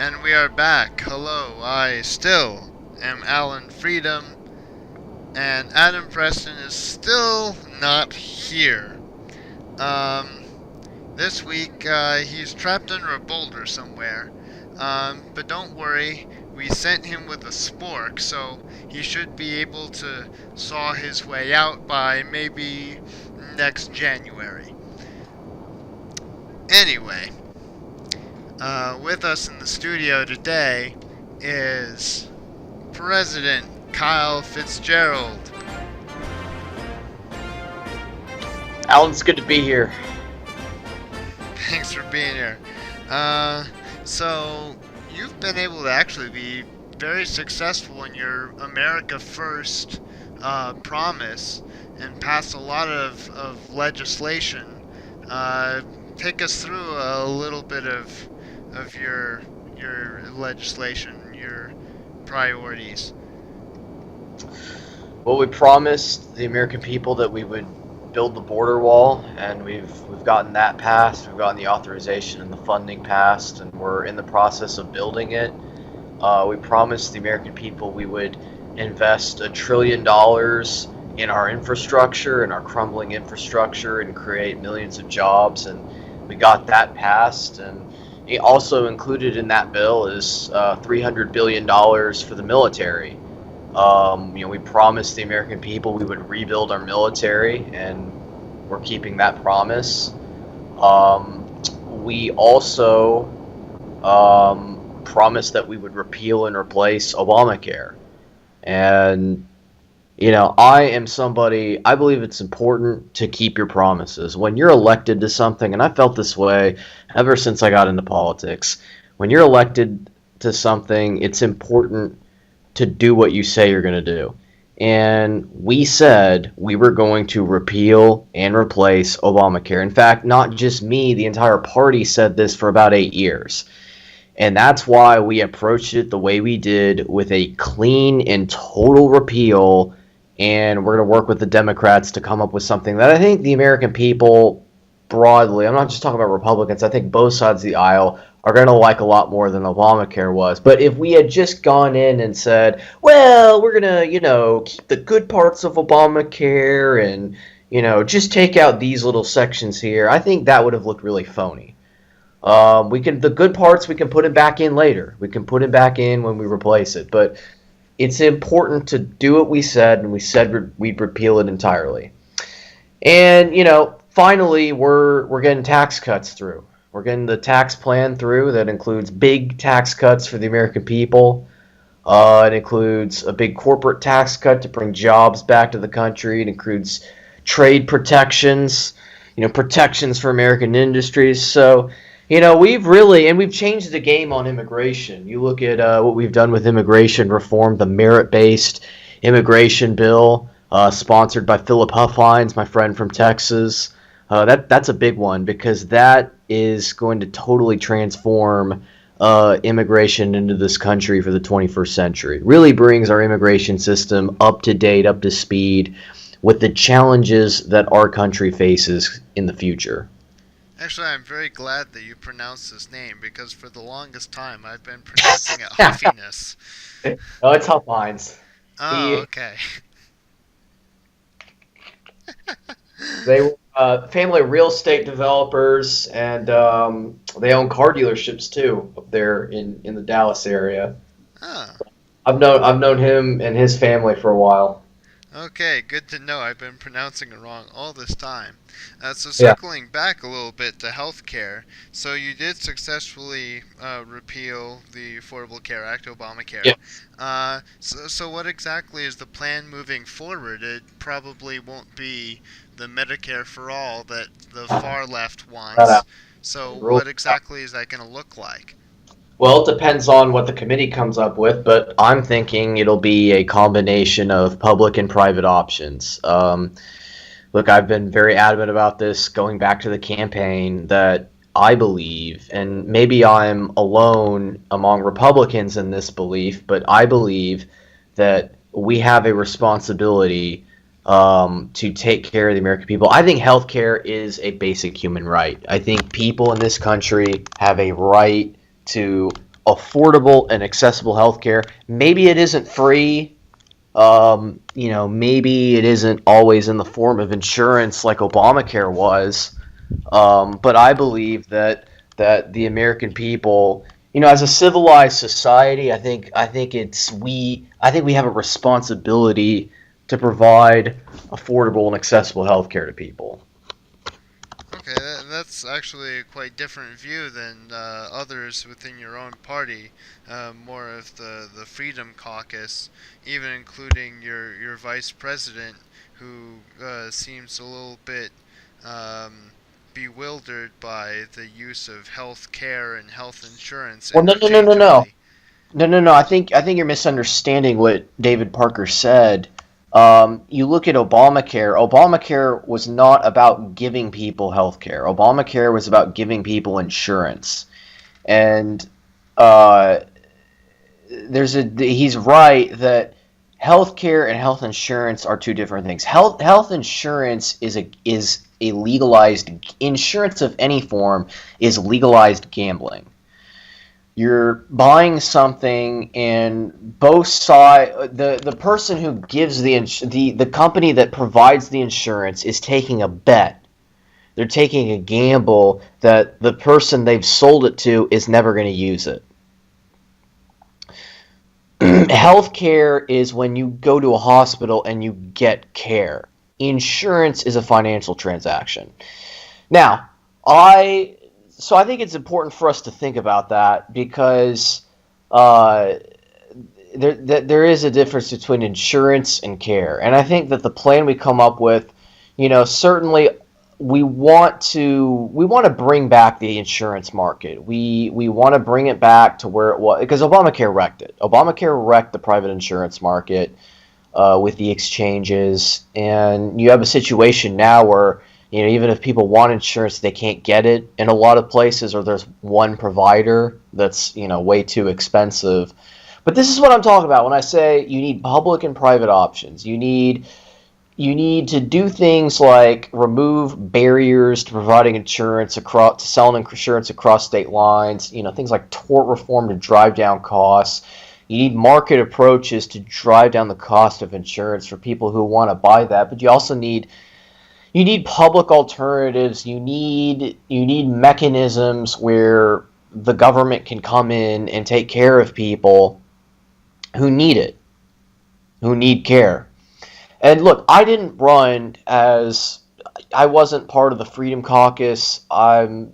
And we are back. Hello, I still am Alan Freedom, and Adam Preston is still not here. Um, this week he's trapped under a boulder somewhere. But don't worry, we sent him with a spork, so he should be able to saw his way out by maybe next January. Anyway. With us in the studio today is President Kyle Fitzgerald. Alan, it's good to be here. Thanks for being here. So, you've been able to actually be very successful in your America First promise and pass a lot of legislation. Take us through a little bit of your legislation, your priorities. Well, we promised the American people that we would build the border wall, and we've gotten that passed. We've gotten the authorization and the funding passed, and we're in the process of building it. We promised the American people we would invest $1 trillion in our infrastructure, in our crumbling infrastructure, and create millions of jobs, and we got that passed. And also included in that bill is $300 billion for the military. We promised the American people we would rebuild our military, and we're keeping that promise. We also promised that we would repeal and replace Obamacare. And I am somebody, I believe it's important to keep your promises. When you're elected to something, and I felt this way ever since I got into politics, when you're elected to something, it's important to do what you say you're going to do. And we said we were going to repeal and replace Obamacare. In fact, not just me, the entire party said this for about 8 years. And that's why we approached it the way we did, with a clean and total repeal. And we're going to work with the Democrats to come up with something that I think the American people broadly, I'm not just talking about Republicans, I think both sides of the aisle are going to like a lot more than Obamacare was. But if we had just gone in and said, well, we're going to, keep the good parts of Obamacare and, just take out these little sections here, I think that would have looked really phony. The good parts, we can put it back in later. We can put it back in when we replace it. But it's important to do what we said, and we said we'd repeal it entirely. And, finally, we're getting tax cuts through. We're getting the tax plan through that includes big tax cuts for the American people. It includes a big corporate tax cut to bring jobs back to the country. It includes trade protections, protections for American industries. So, we've changed the game on immigration. You look at what we've done with immigration reform, the merit-based immigration bill, sponsored by Philip Huffines, my friend from Texas. That's a big one, because that is going to totally transform immigration into this country for the 21st century. It really brings our immigration system up to date, up to speed with the challenges that our country faces in the future. Actually, I'm very glad that you pronounced this name, because for the longest time I've been pronouncing it Huffiness. Oh, it's Huffines. Oh, okay. They were family real estate developers, and they own car dealerships too up there in the Dallas area. Oh. I've known him and his family for a while. Okay, good to know. I've been pronouncing it wrong all this time. So circling back a little bit to healthcare, so you did successfully repeal the Affordable Care Act, Obamacare. Yeah. So what exactly is the plan moving forward? It probably won't be the Medicare for all that the far left wants. So what exactly is that going to look like? Well, it depends on what the committee comes up with, but I'm thinking it'll be a combination of public and private options. Look, I've been very adamant about this going back to the campaign, that I believe, and maybe I'm alone among Republicans in this belief, but I believe that we have a responsibility to take care of the American people. I think healthcare is a basic human right. I think people in this country have a right to affordable and accessible healthcare. Maybe it isn't free. Maybe it isn't always in the form of insurance like Obamacare was. But I believe that the American people, as a civilized society, I think we have a responsibility to provide affordable and accessible healthcare to people. Okay, that's actually a quite different view than others within your own party. More of the Freedom Caucus, even including your vice president, who seems a little bit bewildered by the use of health care and health insurance Well, no, no, no, no, no. interchangeably. No, no, no. I think you're misunderstanding what David Parker said. You look at Obamacare. Obamacare was not about giving people health care. Obamacare was about giving people insurance. And uh, he's right that health care and health insurance are two different things. Health insurance is a legalized insurance of any form is legalized gambling. You're buying something, and both side the person who gives the company that provides the insurance is taking a bet. They're taking a gamble that the person they've sold it to is never going to use it. Healthcare is when you go to a hospital and you get care. Insurance is a financial transaction. Now, I I think it's important for us to think about that because uh, there is a difference between insurance and care, and I think that the plan we come up with, certainly we want to bring back the insurance market. We want to bring it back to where it was because Obamacare wrecked it. Obamacare wrecked the private insurance market with the exchanges, and you have a situation now where even if people want insurance, they can't get it in a lot of places, or there's one provider that's way too expensive. But this is what I'm talking about when I say you need public and private options. You need to do things like remove barriers to providing insurance across to selling insurance across state lines. Things like tort reform to drive down costs. You need market approaches to drive down the cost of insurance for people who want to buy that. But you need public alternatives. You need mechanisms where the government can come in and take care of people who need it, who need care. And look, I wasn't part of the Freedom Caucus. I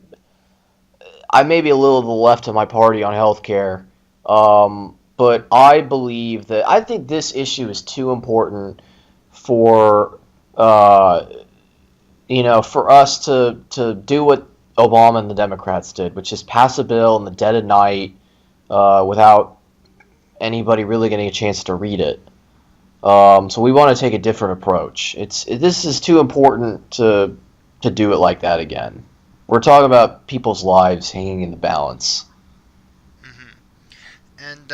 may be a little to the left of my party on healthcare, but I think this issue is too important for uh, for us to do what Obama and the Democrats did, which is pass a bill in the dead of night without anybody really getting a chance to read it. So we want to take a different approach. This is too important to do it like that again. We're talking about people's lives hanging in the balance. Hmm. And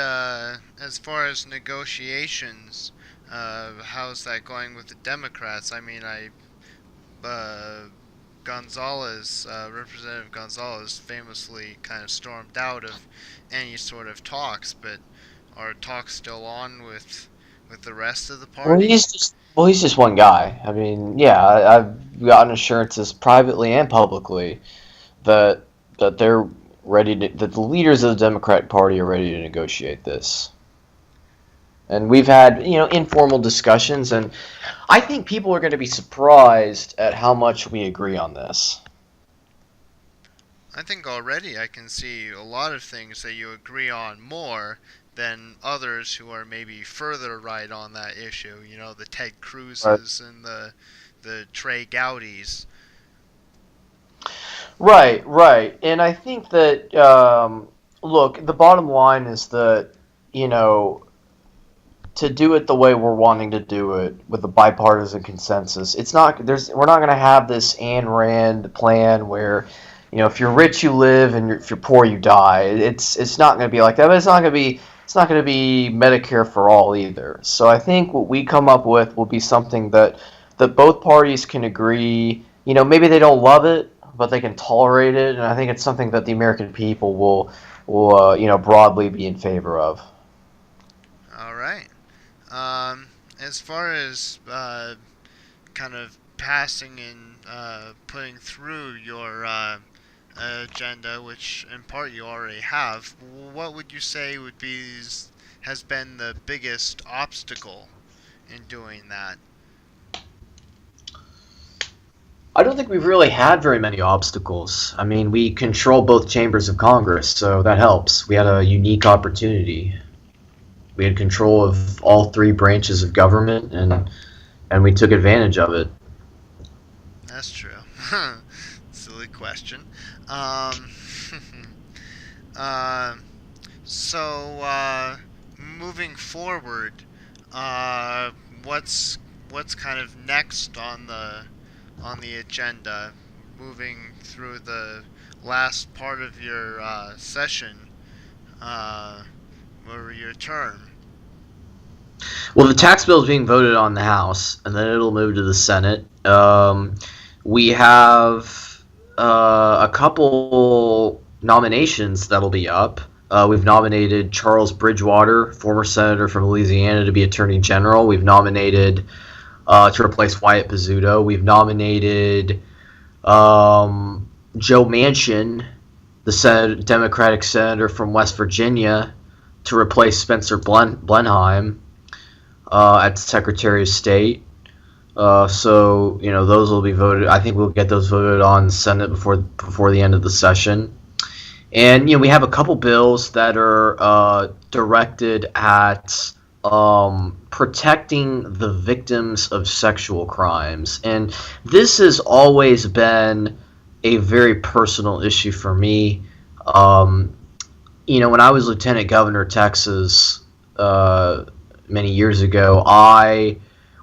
as far as negotiations, how's that going with the Democrats? I mean, uh, Representative Gonzalez famously kind of stormed out of any sort of talks, but are talks still on with the rest of the Well, party? he's just one guy. I mean, yeah, I've gotten assurances privately and publicly that they're that the leaders of the Democratic Party are ready to negotiate this. And we've had, informal discussions, and I think people are going to be surprised at how much we agree on this. I think already I can see a lot of things that you agree on more than others who are maybe further right on that issue. The Ted Right. Cruzes and the Trey Gowdies. Right, right. And I think that, look, the bottom line is that, you know, to do it the way we're wanting to do it with a bipartisan consensus, we're not going to have this Ayn Rand plan where, if you're rich you live and if you're poor you die. It's not going to be like that, but it's not going to be Medicare for all either. So I think what we come up with will be something that both parties can agree. Maybe they don't love it, but they can tolerate it, and I think it's something that the American people will broadly be in favor of. All right. As far as kind of passing and putting through your agenda, which in part you already have, what would you say has been the biggest obstacle in doing that? I don't think we've really had very many obstacles. I mean, we control both chambers of Congress, so that helps. We had a unique opportunity. We had control of all three branches of government, and we took advantage of it. That's true. Silly question. Um, uh, so, moving forward, uh, what's what's kind of next on the agenda? Moving through the last part of your session, uh, or your term. Well, the tax bill is being voted on in the House, and then it'll move to the Senate. We have a couple nominations that'll be up. We've nominated Charles Bridgewater, former senator from Louisiana, to be Attorney General. We've nominated to replace Wyatt Pizzuto. We've nominated Joe Manchin, the Democratic senator from West Virginia, to replace Spencer Blenheim at Secretary of State. So those will be voted. I think we'll get those voted on in the Senate before the end of the session. And we have a couple bills that are directed at protecting the victims of sexual crimes, and this has always been a very personal issue for me. When I was Lieutenant Governor of Texas many years ago,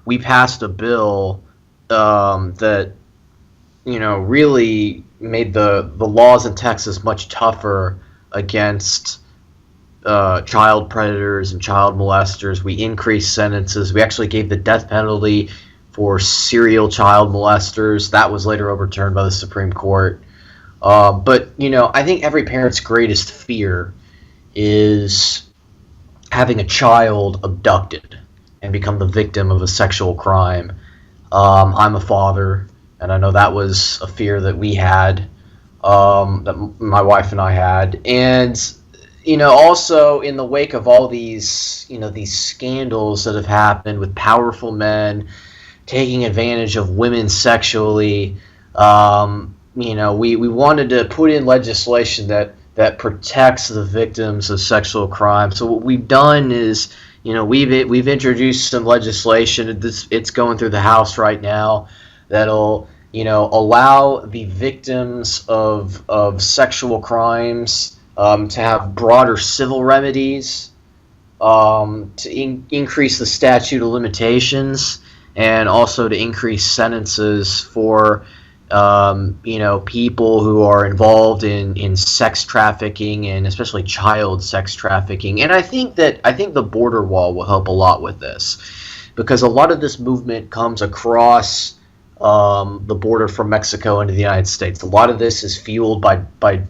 we passed a bill that really made the laws in Texas much tougher against child predators and child molesters. We increased sentences. We actually gave the death penalty for serial child molesters. That was later overturned by the Supreme Court. But I think every parent's greatest fear is having a child abducted and become the victim of a sexual crime. I'm a father, and I know that was a fear that we had, that my wife and I had. And also in the wake of all these scandals that have happened with powerful men taking advantage of women sexually, we wanted to put in legislation that protects the victims of sexual crime. So what we've done is, we've introduced some legislation. It's going through the House right now that'll allow the victims of sexual crimes to have broader civil remedies, to increase the statute of limitations, and also to increase sentences for people who are involved in sex trafficking, and especially child sex trafficking. And I think the border wall will help a lot with this, because a lot of this movement comes across the border from Mexico into the United States. A lot of this is fueled by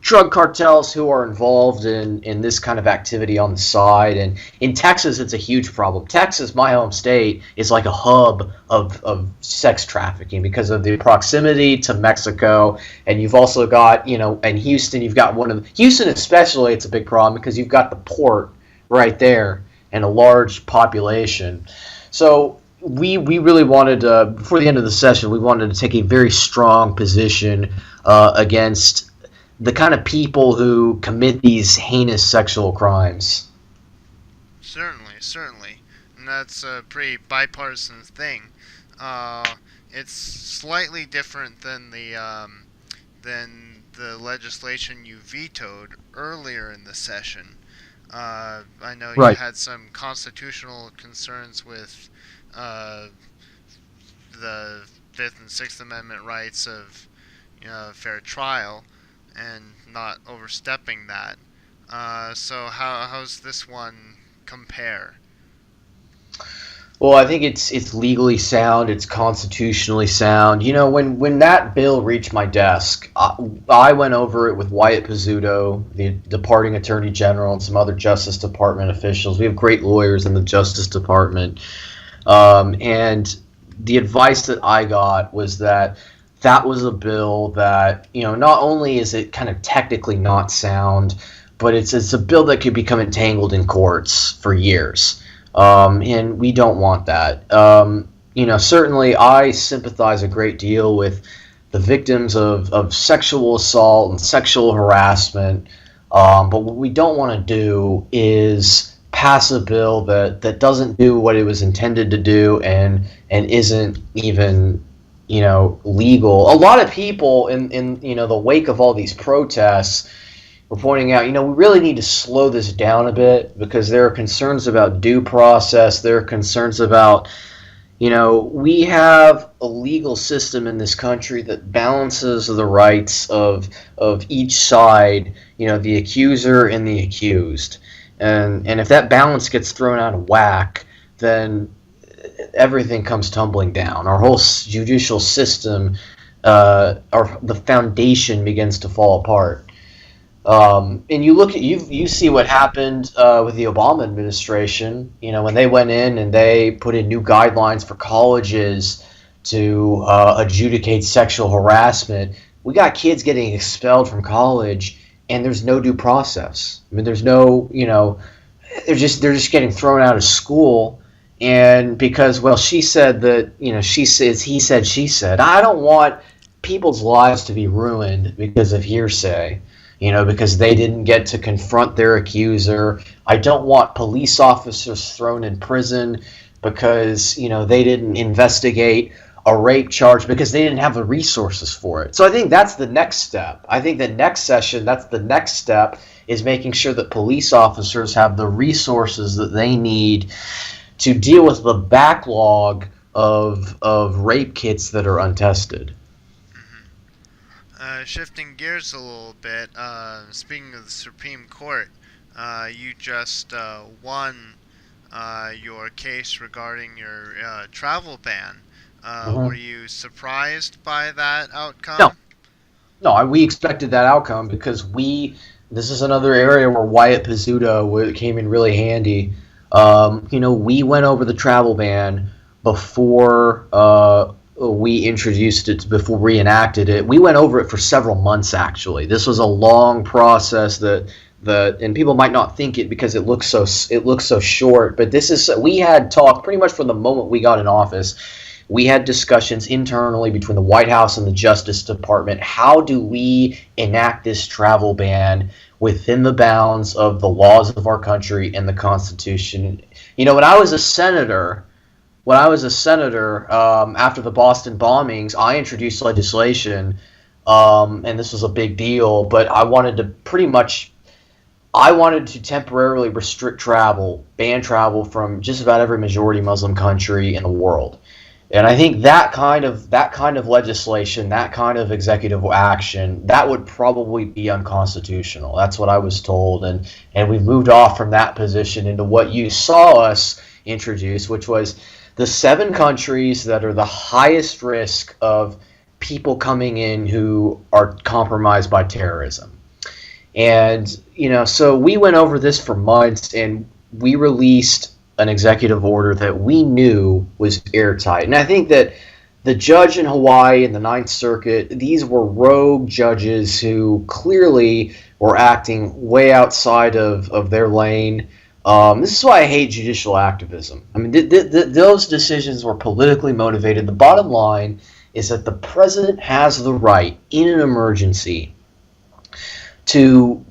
drug cartels who are involved in this kind of activity on the side. And in Texas, it's a huge problem. Texas, my home state, is like a hub of sex trafficking because of the proximity to Mexico. And you've also got, in Houston, you've got Houston especially, it's a big problem because you've got the port right there and a large population. So we really wanted to, before the end of the session, we wanted to take a very strong position against the kind of people who commit these heinous sexual crimes. Certainly, and that's a pretty bipartisan thing. It's slightly different than the legislation you vetoed earlier in the session. I know you Right. had some constitutional concerns with the Fifth and Sixth Amendment rights of fair trial and not overstepping that. So how's this one compare? Well, I think it's legally sound, it's constitutionally sound. You know, when that bill reached my desk, I went over it with Wyatt Pizzuto, the departing Attorney General, and some other Justice Department officials. We have great lawyers in the Justice Department, and the advice that I got was that that was a bill that, you know, not only is it kind of technically not sound, but it's a bill that could become entangled in courts for years, and we don't want that. You know, certainly I sympathize a great deal with the victims of sexual assault and sexual harassment, but what we don't want to do is pass a bill that doesn't do what it was intended to do and isn't even, you know, legal. A lot of people in you know, the wake of all these protests were pointing out, you know, we really need to slow this down a bit because there are concerns about due process. There are concerns about, you know, we have a legal system in this country that balances the rights of each side, you know, the accuser and the accused. And if that balance gets thrown out of whack, then everything comes tumbling down. Our whole judicial system, the foundation begins to fall apart. And you look at you see what happened with the Obama administration. You know, when they went in and they put in new guidelines for colleges to adjudicate sexual harassment, we got kids getting expelled from college, and there's no due process. I mean, there's no, you know, they're just getting thrown out of school, and because, well, she said that, you know, she says he said she said. I don't want people's lives to be ruined because of hearsay. You know, because they didn't get to confront their accuser. I don't want police officers thrown in prison because, you know, they didn't investigate a rape charge because they didn't have the resources for it. So I think that's the next step. I think the next session, that's the next step, is making sure that police officers have the resources that they need to deal with the backlog of rape kits that are untested. Shifting gears a little bit, speaking of the Supreme Court, you just won your case regarding your travel ban. Were you surprised by that outcome? No, no, we expected that outcome because this is another area where Wyatt Pizzuto came in really handy. You know, we went over the travel ban before we introduced it, before we enacted it. We went over it for several months, actually. This was a long process and people might not think it because it looks so short, but we had talked pretty much from the moment we got in office. We had discussions internally between the White House and the Justice Department. How do we enact this travel ban within the bounds of the laws of our country and the Constitution? You know, when I was a senator, after the Boston bombings, I introduced legislation, and this was a big deal, but I wanted to temporarily restrict travel, ban travel from just about every majority Muslim country in the world. And I think that kind of legislation, that kind of executive action, that would probably be unconstitutional. That's what I was told, and we've moved off from that position into what you saw us introduce, which was the 7 countries that are the highest risk of people coming in who are compromised by terrorism. And, you know, so we went over this for months, and we released an executive order that we knew was airtight. And I think that the judge in Hawaii in the Ninth Circuit, these were rogue judges who clearly were acting way outside of their lane. This is why I hate judicial activism. I mean, those decisions were politically motivated. The bottom line is that the president has the right in an emergency to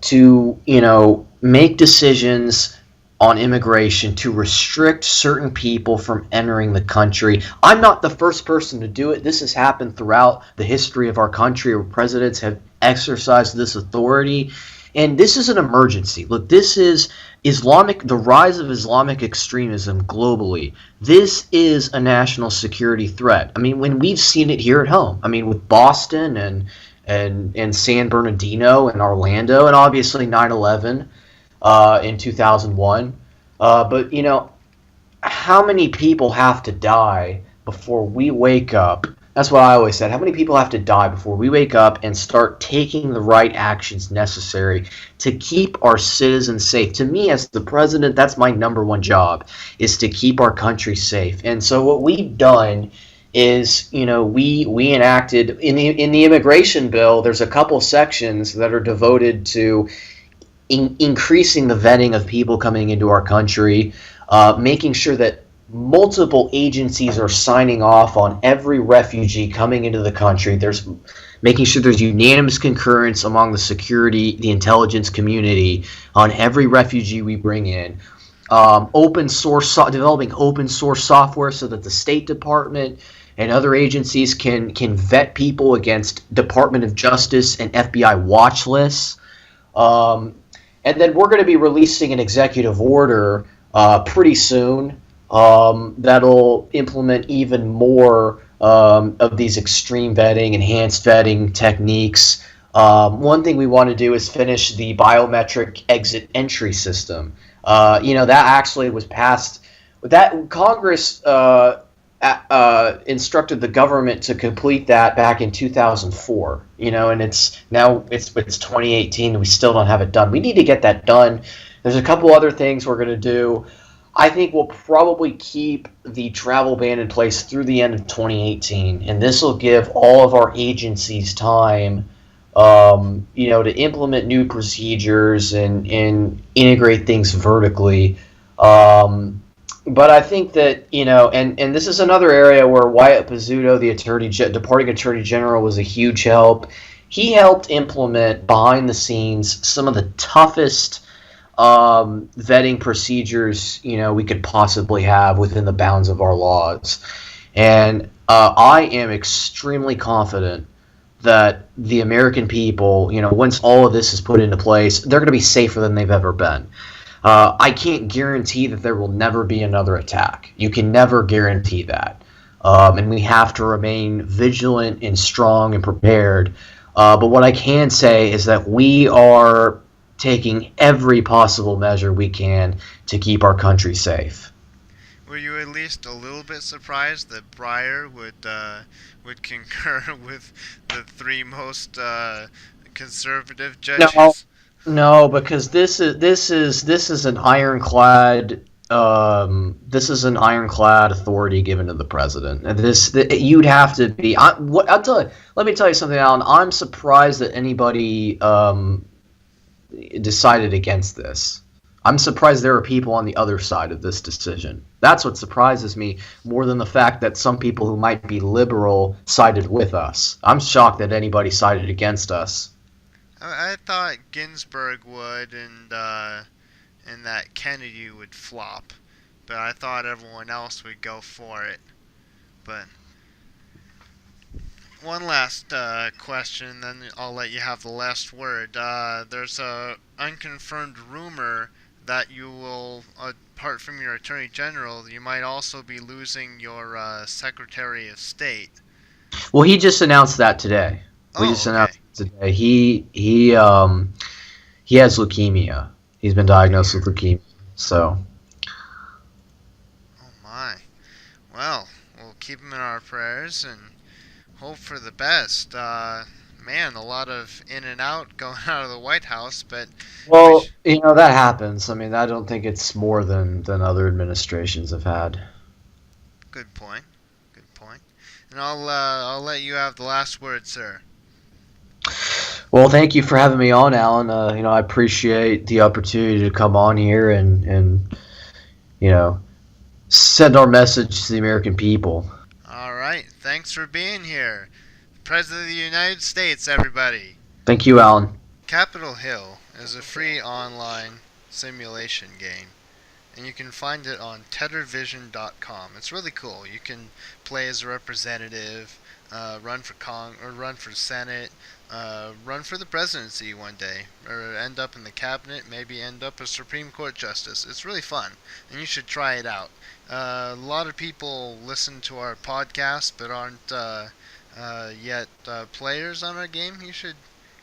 you know, make decisions on immigration to restrict certain people from entering the country. I'm not the first person to do it. This has happened throughout the history of our country where presidents have exercised this authority. And this is an emergency. Look, this is the rise of Islamic extremism globally. This is a national security threat. I mean, when we've seen it here at home. I mean, with Boston and San Bernardino and Orlando, and obviously 9/11 in 2001. But, you know, how many people have to die before we wake up? That's what I always said. How many people have to die before we wake up and start taking the right actions necessary to keep our citizens safe? To me, as the president, that's my number one job, is to keep our country safe. And so what we've done is, we enacted in the immigration bill. There's a couple sections that are devoted to increasing the vetting of people coming into our country, making sure that multiple agencies are signing off on every refugee coming into the country. There's making sure there's unanimous concurrence among the security, the intelligence community on every refugee we bring in. Developing open source software so that the State Department and other agencies can vet people against Department of Justice and FBI watch lists. Um, and then we're going to be releasing an executive order pretty soon that'll implement even more of these extreme vetting, enhanced vetting techniques. One thing we want to do is finish the biometric exit entry system. That actually was passed. That Congress instructed the government to complete that back in 2004. And it's 2018 and we still don't have it done. We need to get that done. There's a couple other things we're going to do. I think we'll probably keep the travel ban in place through the end of 2018, and this will give all of our agencies time, to implement new procedures and integrate things vertically. But I think that, and this is another area where Wyatt Pizzuto, the departing Attorney General, was a huge help. He helped implement behind the scenes some of the toughest vetting procedures we could possibly have within the bounds of our laws. And I am extremely confident that the American people, once all of this is put into place, they're going to be safer than they've ever been. I can't guarantee that there will never be another attack. You can never guarantee that. And we have to remain vigilant and strong and prepared. But what I can say is that we are taking every possible measure we can to keep our country safe. Were you at least a little bit surprised that Breyer would concur with the three most conservative No, judges? no, because this is an ironclad authority given to the president. And you'd have to be. I'll tell you. Let me tell you something, Alan. I'm surprised that anybody decided against this. I'm surprised there are people on the other side of this decision. That's what surprises me more than the fact that some people who might be liberal sided with us. I'm shocked that anybody sided against us. I thought Ginsburg would, and that Kennedy would flop, but I thought everyone else would go for it. But one last question, then I'll let you have the last word. There's a unconfirmed rumor that you will, apart from your Attorney General, you might also be losing your Secretary of State. Well, he just announced that today. We Oh, just okay. announced it today. He has leukemia. He's been Oh diagnosed with dear. leukemia. So Oh my. Well, we'll keep him in our prayers and hope for the best. Man, a lot of in and out going out of the White House, but we. well, that happens. I mean, I don't think it's more than other administrations have had. Good point. Good point. And I'll let you have the last word, sir. Well, thank you for having me on, Alan. I appreciate the opportunity to come on here and you know send our message to the American people. All right. Thanks for being here, President of the United States, everybody. Thank you, Alan. Capitol Hill is a free online simulation game, and you can find it on TedderVision.com. It's really cool. You can play as a representative, run for run for Senate, run for the presidency one day, or end up in the cabinet, maybe end up a Supreme Court justice. It's really fun, and you should try it out. A lot of people listen to our podcast but aren't yet players on our game. You should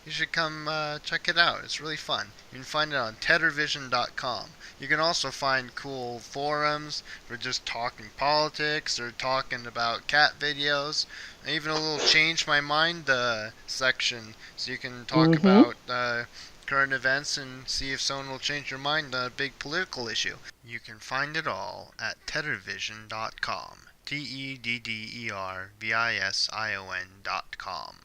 You should come check it out. It's really fun. You can find it on TedderVision.com. You can also find cool forums for just talking politics or talking about cat videos. Even a little change my mind section, so you can talk Mm-hmm. about current events and see if someone will change your mind on a big political issue. You can find it all at TedderVision.com. TEDDERVISION.com.